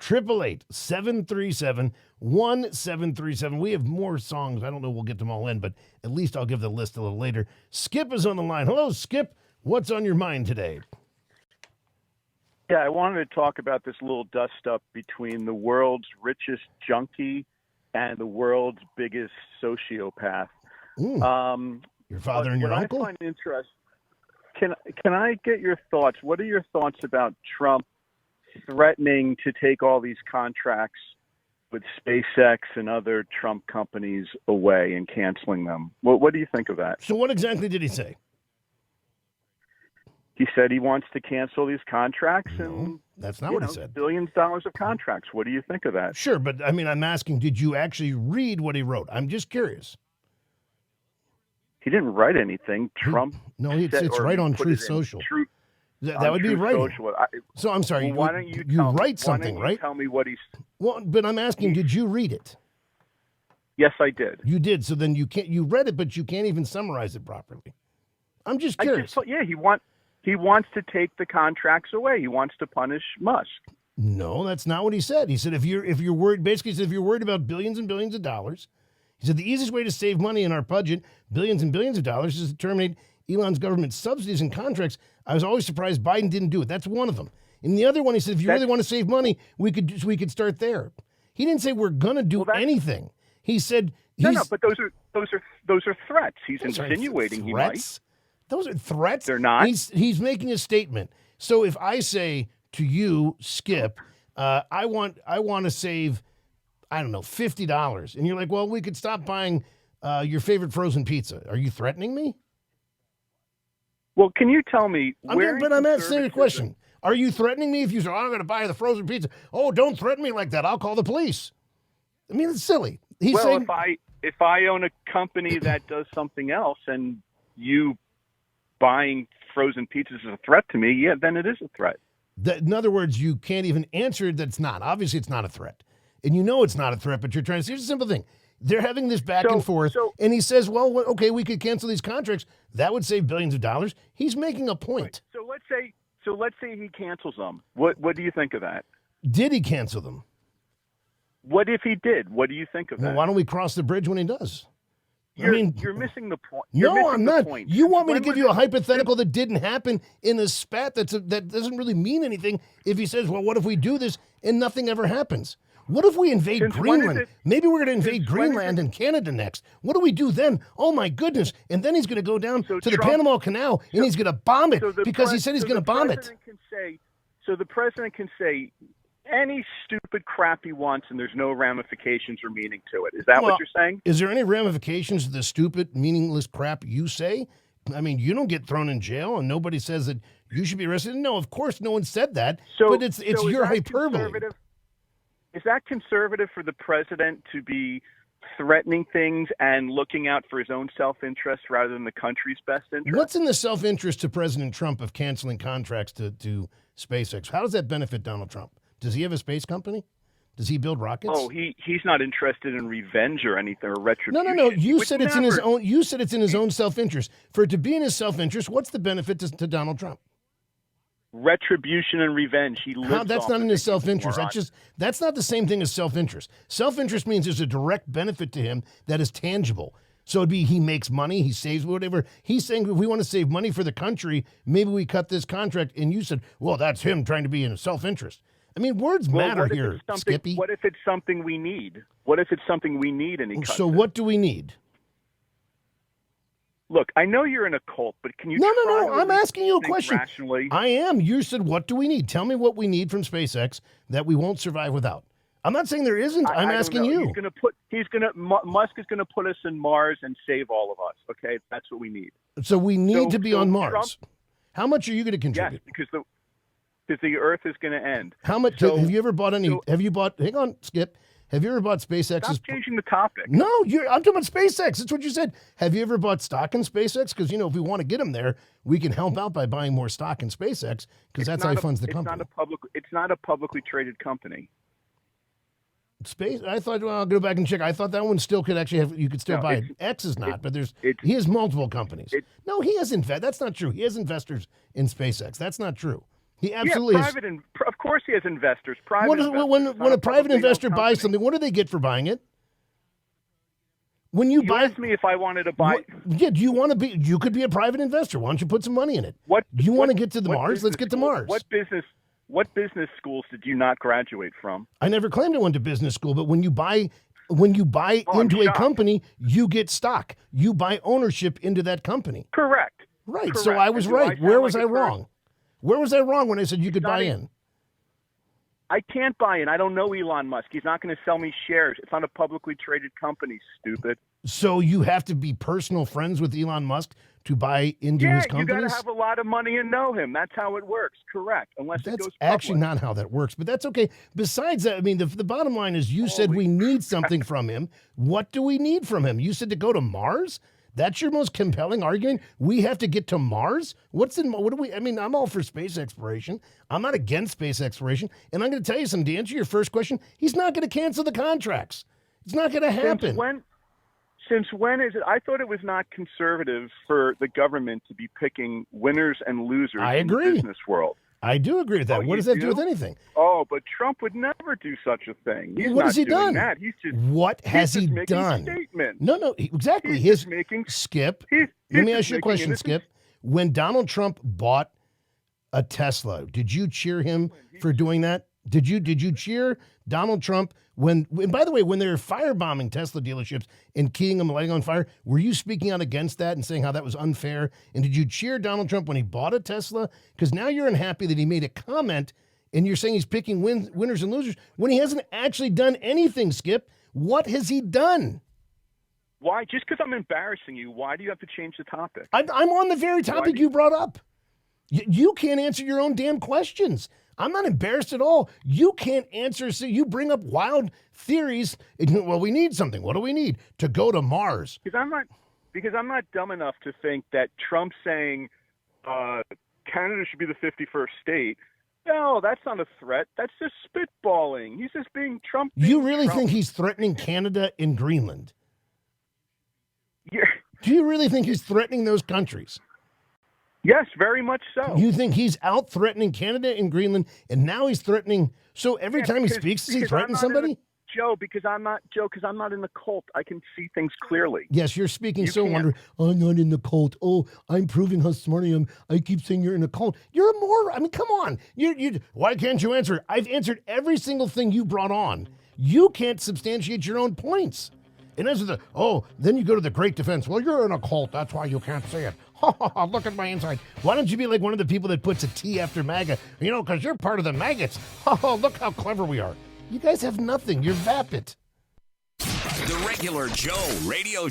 888-737-1737. We have more songs. I don't know we'll get them all in, but at least I'll give the list a little later. Skip is on the line. Hello, Skip. What's on your mind today? Yeah, I wanted to talk about this little dust-up between the world's richest junkie and the world's biggest sociopath. Your father and your uncle? I find interesting. Can I get your thoughts? What are your thoughts about Trump threatening to take all these contracts with SpaceX and other Trump companies away and canceling them? What do you think of that? So what exactly did he say? He said he wants to cancel these contracts that's not what he said. Billions of dollars of contracts. What do you think of that? Sure, but I mean, I'm asking, did you actually read what he wrote? I'm just curious. He didn't write anything. Trump. No, it's right on Truth Social. That would be right. So I'm sorry. Well, why don't you write something, right? Tell me what he's. Well, but I'm asking, did you read it? Yes, I did. You did. So then you read it, but you can't even summarize it properly. I'm just curious. He wants to take the contracts away. He wants to punish Musk. No, that's not what he said. He said if you're worried, basically, he said if you're worried about billions and billions of dollars, he said the easiest way to save money in our budget, billions and billions of dollars, is to terminate Elon's government subsidies and contracts. I was always surprised Biden didn't do it. That's one of them. And the other one, he said, if you really want to save money, we could start there. He didn't say we're gonna do anything. He said no, but those are threats. He's insinuating he might. Those are threats. They're not. He's making a statement. So if I say to you, Skip, I want to save, I don't know, $50, and you're like, well, we could stop buying your favorite frozen pizza. Are you threatening me? Well, can you tell me? I'm asking a question. Are you threatening me if you say, I'm going to buy the frozen pizza? Oh, don't threaten me like that. I'll call the police. I mean, it's silly. He's saying, if I own a company that does something else and you buying frozen pizzas is a threat to me, yeah, then it is a threat. In other words, you can't even answer that it's not. Obviously, it's not a threat. And you know it's not a threat, but you're trying to say, here's a simple thing. They're having this back and forth, and he says, well, okay, we could cancel these contracts. That would save billions of dollars. He's making a point. Right. So let's say he cancels them. What do you think of that? Did he cancel them? What if he did? What do you think of that? Well, why don't we cross the bridge when he does? You're missing the point. I'm not. You want me to give you a hypothetical that didn't happen in a spat that doesn't really mean anything if he says, well, what if we do this and nothing ever happens? What if we invade Greenland? Maybe we're going to invade Greenland and Canada next. What do we do then? Oh, my goodness. And then he's going to go down to the Panama Canal and he's going to bomb it because he said he's going to bomb it. So the president can say any stupid crap he wants and there's no ramifications or meaning to it. Is that what you're saying? Is there any ramifications to the stupid, meaningless crap you say? I mean, you don't get thrown in jail and nobody says that you should be arrested. No, of course no one said that, but it's your hyperbole. Is that conservative for the president to be threatening things and looking out for his own self-interest rather than the country's best interest? What's in the self-interest to President Trump of canceling contracts to SpaceX? How does that benefit Donald Trump? Does he have a space company? Does he build rockets? Oh, he's not interested in revenge or anything or retribution. No. You said it's in his own. You said it's in his own self-interest. For it to be in his self-interest, what's the benefit to Donald Trump? Retribution and revenge. That's not in his self-interest. That's not the same thing as self-interest. Self-interest means there's a direct benefit to him that is tangible. So it'd be he makes money, he saves whatever. He's saying if we want to save money for the country, maybe we cut this contract. And you said, well, that's him trying to be in self-interest. I mean, words matter here, Skippy. What if it's something we need? What if it's something we need and he cuts So what do we need? Look, I know you're in a cult, but can you No. I'm asking you a question. Rationally? I am. You said, what do we need? Tell me what we need from SpaceX that we won't survive without. I'm not saying there isn't. I'm asking you. Musk is going to put us in Mars and save all of us. Okay, that's what we need. So we need to be on Mars. How much are you going to contribute? Yes, because the Earth is going to end. How much? Have you ever bought any? Have you bought? Hang on, Skip. Have you ever bought SpaceX? Stop changing the topic. No, I'm talking about SpaceX. That's what you said. Have you ever bought stock in SpaceX? Because, if we want to get them there, we can help out by buying more stock in SpaceX because that's how he funds the company. It's not a publicly traded company. I thought, I'll go back and check. I thought that one still could actually have, you could still buy it. X is not, but he has multiple companies. No, he has that's not true. He has investors in SpaceX. That's not true. He absolutely yeah, has. of course he has investors. Private When investors. a private publicly held investor buys company. something, what do they get for buying it? When you buy, asked me if I wanted to buy. yeah, do you want to be? You could be a private investor. Why don't you put some money in it? Do you want to get to the what Mars? Let's business get to school- Mars. What business schools did you not graduate from? I never claimed I went to business school, but when you buy Oh, I'm into a shocked. company, you get stock. You buy ownership into that company. Correct. Right. Correct. So I was And do I right. sound Where like was a I person? wrong? Where was I wrong when I said you could not buy a- in? I can't buy in. I don't know Elon Musk. He's not going to sell me shares. It's not a publicly traded company, stupid. So you have to be personal friends with Elon Musk to buy into Yeah, his you got companies? to have a lot of money and know him. That's how it works. Correct. Unless it That's goes actually public. not how that works, but that's okay. Besides that, I mean, the bottom line is you said we need something from him. What do we need from him? You said to go to Mars? That's your most compelling argument? We have to get to Mars? What do we, I mean, I'm all for space exploration. I'm not against space exploration. And I'm going to tell you something. To answer your first question, he's not going to cancel the contracts. It's not going to happen. Since when is it? I thought it was not conservative for the government to be picking winners and losers I in agree. the business world. I do agree with that. Oh, what you does that do do? with anything? Oh, but Trump would never do such a thing. He's What not has he doing done? That. He's just What has he's he just making done? Statements. No, exactly. He's His just making. Skip. He's Let me just ask you a making question, innocent- Skip. When Donald Trump bought a Tesla, did you cheer him for doing that? Did you cheer Donald Trump when and by the way, when they were firebombing Tesla dealerships and keying them, lighting on fire, were you speaking out against that and saying how that was unfair? And did you cheer Donald Trump when he bought a Tesla? Because now you're unhappy that he made a comment and you're saying he's picking winners and losers when he hasn't actually done anything, Skip. What has he done? Why? Just because I'm embarrassing you, why do you have to change the topic? I'm on the very topic you brought up. You can't answer your own damn questions. I'm not embarrassed at all. You can't answer. So you bring up wild theories. Well, we need something. What do we need? To go to Mars. Because I'm not dumb enough to think that Trump saying Canada should be the 51st state. No, that's not a threat. That's just spitballing. He's just being Trump. You really Trump. think he's threatening Canada and Greenland? Yeah. Do you really think he's threatening those countries? Yes, very much so. You think he's out threatening Canada and Greenland, and now he's threatening? So every Yeah, time he because- speaks, does he because I'm threaten not in somebody? Because I'm not in the cult. I can see things clearly. Yes, you're speaking You so can't. wonderful. I'm not in the cult. Oh, I'm proving how smart I am. I keep saying you're in a cult. You're a moron. I mean, come on. You. Why can't you answer? I've answered every single thing you brought on. You can't substantiate your own points. And as then you go to the great defense. Well, you're in a cult. That's why you can't say it. Look at my inside. Why don't you be like one of the people that puts a T after MAGA? Because you're part of the maggots. Look how clever we are. You guys have nothing. You're vapid. The Regular Joe Radio